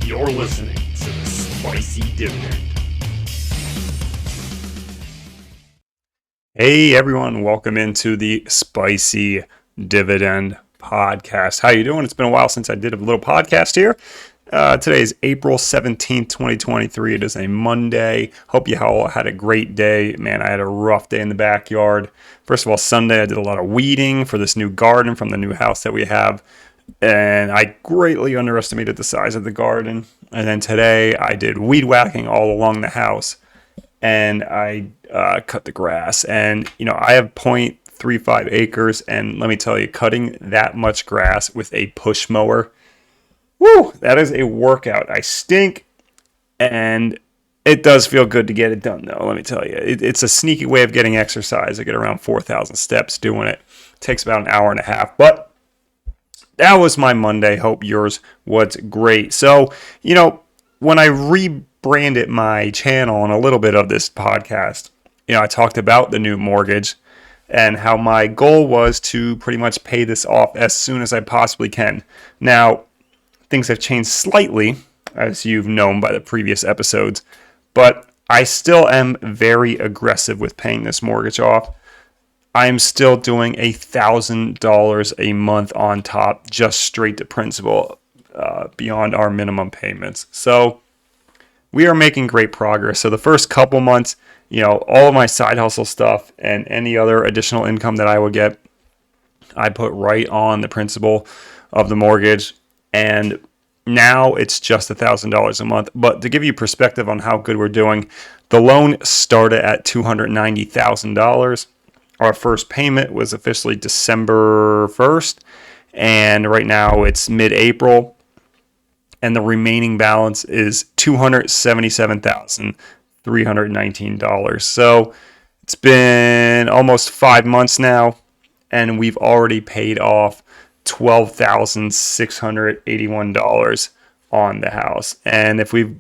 You're listening to the Spicy Dividend. Hey everyone, welcome into the Spicy Dividend Podcast. How you doing? It's been a while since I did a little podcast here. Today is April 17th, 2023. It is a Monday. Hope you all had a great day. Man, I had a rough day in the backyard. First of all, Sunday I did a lot of weeding for this new garden from the new house that we have. And I greatly underestimated the size of the garden. And then today I did weed whacking all along the house. And I cut the grass. And, I have 0.35 acres. And let me tell you, cutting that much grass with a push mower, woo, that is a workout. I stink. And it does feel good to get it done, though. Let me tell you, it's a sneaky way of getting exercise. I get around 4,000 steps doing it. It takes about an hour and a half. But that was my Monday. Hope yours was great. So, when I rebranded my channel and a little bit of this podcast, I talked about the new mortgage and how my goal was to pretty much pay this off as soon as I possibly can. Now, things have changed slightly, as you've known by the previous episodes, but I still am very aggressive with paying this mortgage off. I'm still doing $1,000 a month on top, just straight to principal, beyond our minimum payments. So we are making great progress. So the first couple months, all of my side hustle stuff and any other additional income that I would get, I put right on the principal of the mortgage. And now it's just $1,000 a month. But to give you perspective on how good we're doing, the loan started at $290,000. Our first payment was officially December 1st. And right now it's mid-April. And the remaining balance is $277,319. So it's been almost 5 months now, and we've already paid off $12,681 on the house. And if we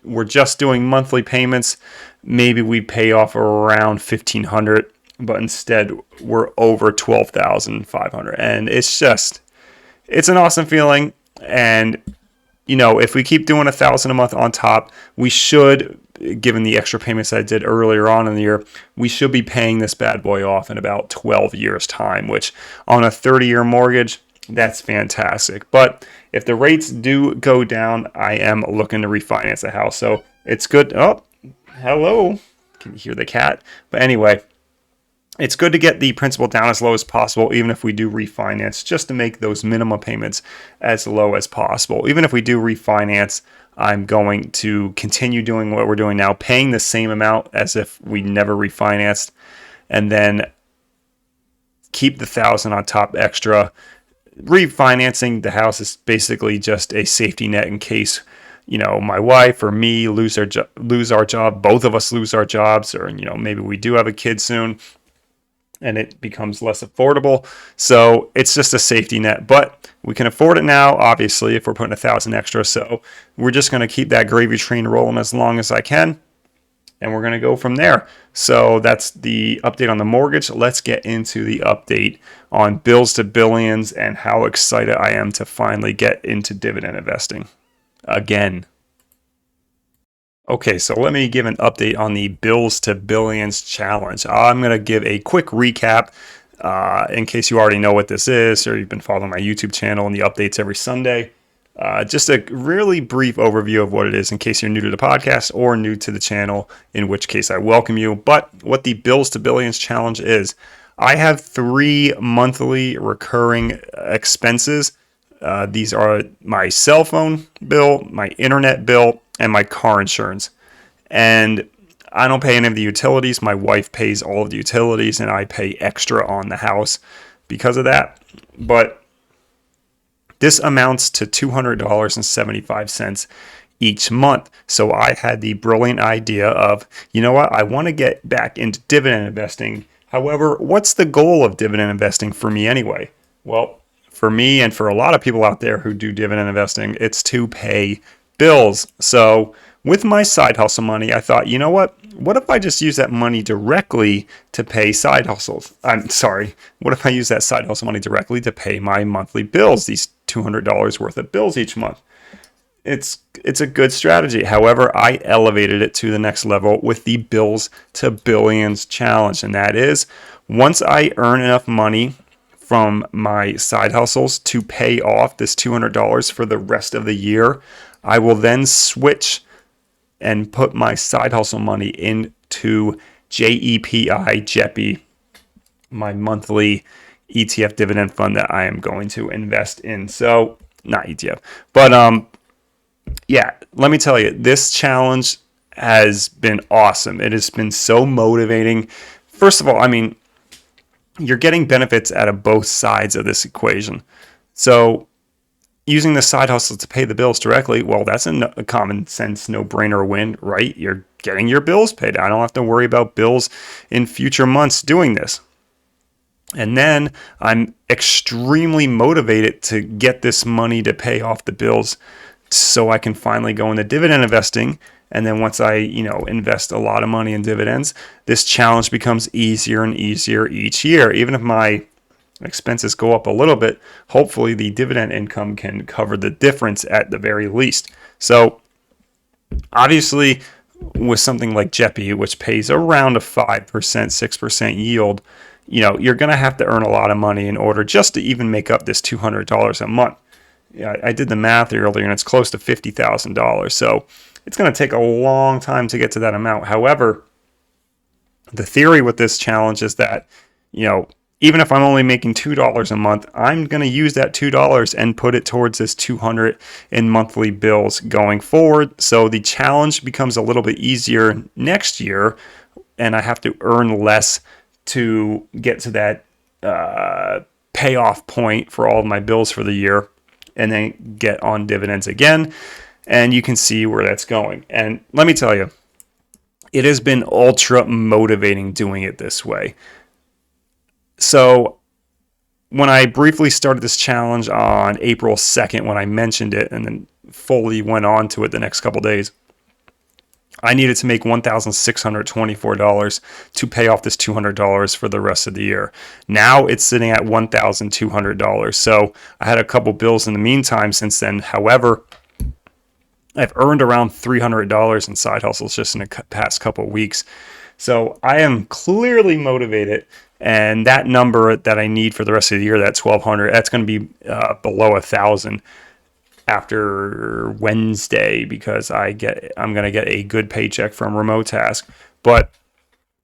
were just doing monthly payments, maybe we'd pay off around $1,500, but instead we're over $12,500. And it's an awesome feeling. And if we keep doing $1,000 a month on top, we should, given the extra payments I did earlier on in the year, we should be paying this bad boy off in about 12 years' time, which on a 30-year mortgage, that's fantastic. But if the rates do go down, I am looking to refinance the house. So it's good. Oh, hello. Can you hear the cat? But anyway, it's good to get the principal down as low as possible, even if we do refinance, just to make those minimum payments as low as possible. Even if we do refinance, I'm going to continue doing what we're doing now, paying the same amount as if we never refinanced, and then keep the $1,000 on top extra. Refinancing the house is basically just a safety net in case my wife or me lose our job, both of us lose our jobs, or maybe we do have a kid soon and it becomes less affordable. So it's just a safety net, but we can afford it now, obviously, if we're putting $1,000 extra. So we're just going to keep that gravy train rolling as long as I can, and we're going to go from there. So that's the update on the mortgage. Let's get into the update on Bills2Billions and how excited I am to finally get into dividend investing again. Okay, so let me give an update on the Bills2Billions challenge. I'm going to give a quick recap in case you already know what this is or you've been following my YouTube channel and the updates every Sunday. Just a really brief overview of what it is in case you're new to the podcast or new to the channel, in which case I welcome you. But what the Bills2Billions challenge is, I have 3 monthly recurring expenses. These are my cell phone bill, my internet bill, and my car insurance. And I don't pay any of the utilities. My wife pays all of the utilities, and I pay extra on the house because of that. But this amounts to $200.75 each month. So I had the brilliant idea of, I want to get back into dividend investing. However, what's the goal of dividend investing for me anyway? Well, for me and for a lot of people out there who do dividend investing, it's to pay bills. So with my side hustle money, I thought, what if I just use that money directly to pay side hustles? What if I use that side hustle money directly to pay my monthly bills, these $200 worth of bills each month? it's a good strategy. However, I elevated it to the next level with the Bills to Billions challenge, and that is once I earn enough money from my side hustles to pay off this $200 for the rest of the year, I will then switch and put my side hustle money into JEPI, my monthly ETF dividend fund that I am going to invest in. So, not ETF, but yeah, let me tell you, this challenge has been awesome. It has been so motivating. First of all, I mean, you're getting benefits out of both sides of this equation. So using the side hustle to pay the bills directly, well, that's a common sense no-brainer win, right? You're getting your bills paid. I don't have to worry about bills in future months doing this. And then I'm extremely motivated to get this money to pay off the bills so I can finally go into dividend investing. And then once I, invest a lot of money in dividends, this challenge becomes easier and easier each year. Even if my expenses go up a little bit, hopefully the dividend income can cover the difference at the very least. So obviously with something like JEPI, which pays around a 5%, 6% yield, you're going to have to earn a lot of money in order just to even make up this $200 a month. Yeah, I did the math earlier, and it's close to $50,000. So it's going to take a long time to get to that amount. However, the theory with this challenge is that, even if I'm only making $2 a month, I'm going to use that $2 and put it towards this $200 in monthly bills going forward. So the challenge becomes a little bit easier next year, and I have to earn less to get to that payoff point for all of my bills for the year, and then get on dividends again. And you can see where that's going. And let me tell you, it has been ultra motivating doing it this way. So when I briefly started this challenge on April 2nd, when I mentioned it and then fully went on to it the next couple days, I needed to make $1,624 to pay off this $200 for the rest of the year. Now it's sitting at $1,200. So I had a couple bills in the meantime since then. However, I've earned around $300 in side hustles just in the past couple weeks. So I am clearly motivated. And that number that I need for the rest of the year, that $1,200, that's going to be below $1,000 after Wednesday, because I'm going to get a good paycheck from Remote Task. But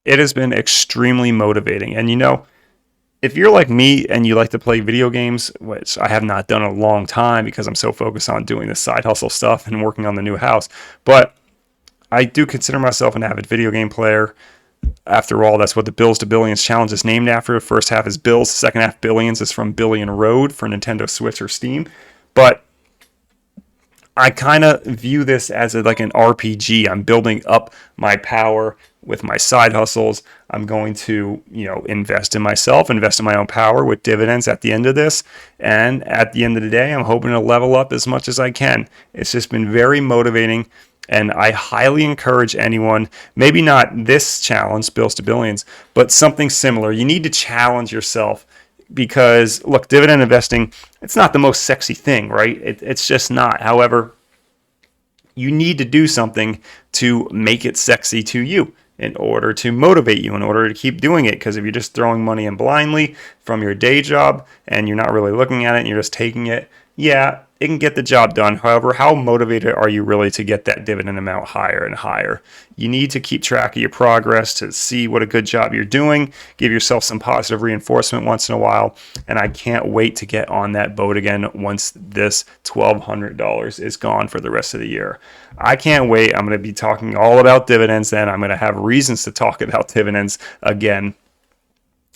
it has been extremely motivating. And if you're like me and you like to play video games, which I have not done in a long time because I'm so focused on doing the side hustle stuff and working on the new house, but I do consider myself an avid video game player. After all, that's what the Bills2Billions challenge is named after. The first half is Bills, the second half Billions is from Billion Road for Nintendo Switch or Steam. But I kind of view this as like an RPG. I'm building up my power with my side hustles. I'm going to, invest in myself, invest in my own power with dividends at the end of this. And at the end of the day, I'm hoping to level up as much as I can. It's just been very motivating. And I highly encourage anyone, maybe not this challenge, Bills2Billions, but something similar. You need to challenge yourself. Because, look, dividend investing, it's not the most sexy thing, right? It's just not. However, you need to do something to make it sexy to you in order to motivate you, in order to keep doing it. Because if you're just throwing money in blindly from your day job and you're not really looking at it and you're just taking it, yeah, it can get the job done. However, how motivated are you really to get that dividend amount higher and higher? You need to keep track of your progress to see what a good job you're doing. Give yourself some positive reinforcement once in a while. And I can't wait to get on that boat again once this $1,200 is gone for the rest of the year. I can't wait. I'm going to be talking all about dividends then. I'm going to have reasons to talk about dividends again.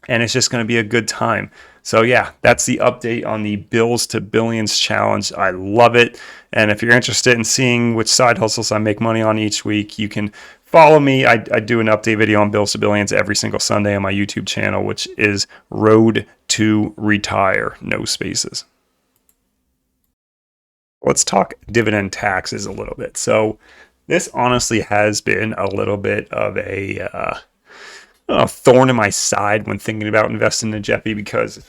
And it's just going to be a good time. So yeah, that's the update on the Bills2Billions challenge. I love it. And if you're interested in seeing which side hustles I make money on each week, you can follow me. I do an update video on Bills2Billions every single Sunday on my YouTube channel, which is Road to Retire, no spaces. Let's talk dividend taxes a little bit. So this honestly has been a little bit of a thorn in my side when thinking about investing in JEPI, because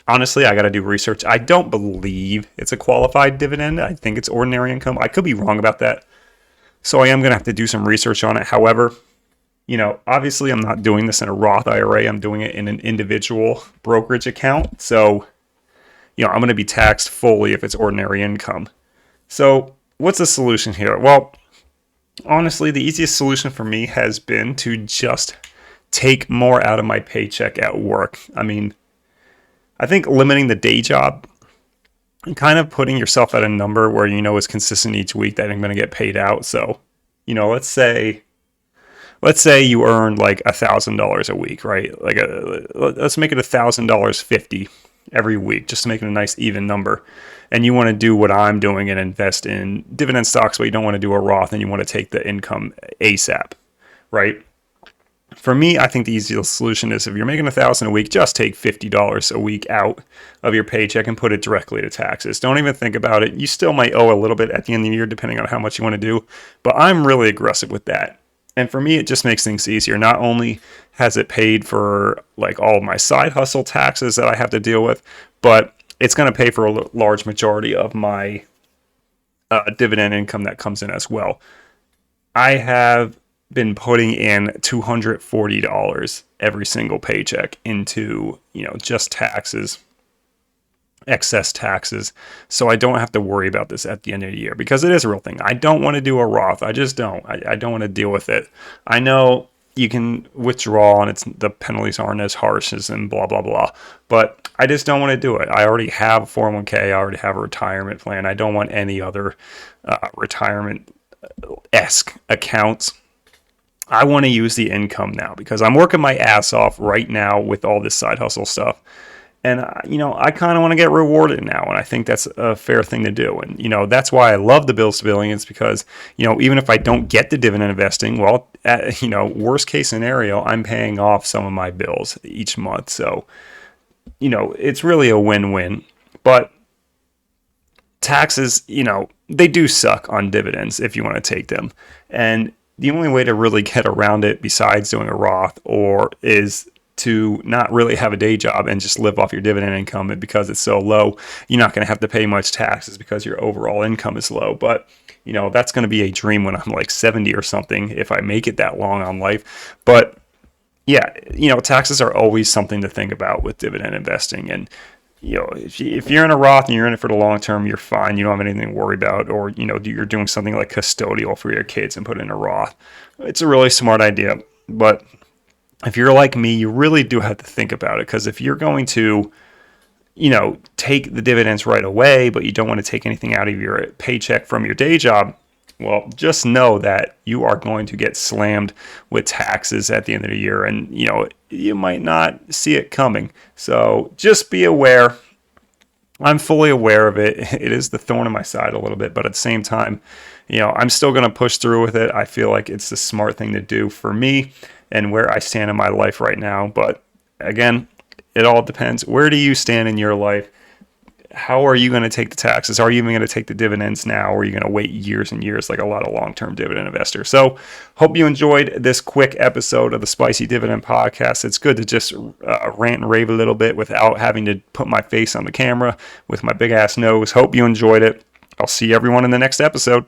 Honestly, I got to do research. I don't believe it's a qualified dividend. I think it's ordinary income. I could be wrong about that. So I am going to have to do some research on it. However, obviously I'm not doing this in a Roth IRA. I'm doing it in an individual brokerage account. So, I'm going to be taxed fully if it's ordinary income. So what's the solution here? Well, honestly, the easiest solution for me has been to just take more out of my paycheck at work. I think limiting the day job and kind of putting yourself at a number where is consistent each week that I'm going to get paid out. So, let's say you earn like $1,000 a week, right? Let's make it $1,000.50 every week, just to make it a nice even number. And you want to do what I'm doing and invest in dividend stocks, but you don't want to do a Roth and you want to take the income ASAP, right? For me, I think the easiest solution is if you're making $1,000 a week, just take $50 a week out of your paycheck and put it directly to taxes. Don't even think about it. You still might owe a little bit at the end of the year, depending on how much you want to do. But I'm really aggressive with that. And for me, it just makes things easier. Not only has it paid for like all of my side hustle taxes that I have to deal with, but it's going to pay for a large majority of my dividend income that comes in as well. I have been putting in $240 every single paycheck into, just taxes, excess taxes. So I don't have to worry about this at the end of the year because it is a real thing. I don't want to do a Roth. I just don't. I don't want to deal with it. I know you can withdraw and the penalties aren't as harsh as and blah, blah, blah. But I just don't want to do it. I already have a 401k. I already have a retirement plan. I don't want any other retirement-esque accounts. I want to use the income now because I'm working my ass off right now with all this side hustle stuff. And, I kind of want to get rewarded now. And I think that's a fair thing to do. And, that's why I love the Bills2Billions because, even if I don't get the dividend investing, well, worst case scenario, I'm paying off some of my bills each month. So, it's really a win-win. But taxes, they do suck on dividends if you want to take them. And the only way to really get around it besides doing a Roth is to not really have a day job and just live off your dividend income. And because it's so low, you're not going to have to pay much taxes because your overall income is low. But, that's going to be a dream when I'm like 70 or something, if I make it that long on life. But yeah, taxes are always something to think about with dividend investing. And, if you're in a Roth and you're in it for the long term, you're fine. You don't have anything to worry about. Or, you're doing something like custodial for your kids and put it in a Roth. It's a really smart idea. But if you're like me, you really do have to think about it. Because if you're going to, take the dividends right away, but you don't want to take anything out of your paycheck from your day job, well, just know that you are going to get slammed with taxes at the end of the year. And, you might not see it coming. So just be aware. I'm fully aware of it. It is the thorn in my side a little bit, but at the same time, I'm still going to push through with it. I feel like it's the smart thing to do for me and where I stand in my life right now. But again, it all depends. Where do you stand in your life? How are you going to take the taxes? Are you even going to take the dividends now? Or are you going to wait years and years like a lot of long-term dividend investors? So hope you enjoyed this quick episode of the Spicy Dividend Podcast. It's good to just rant and rave a little bit without having to put my face on the camera with my big ass nose. Hope you enjoyed it. I'll see everyone in the next episode.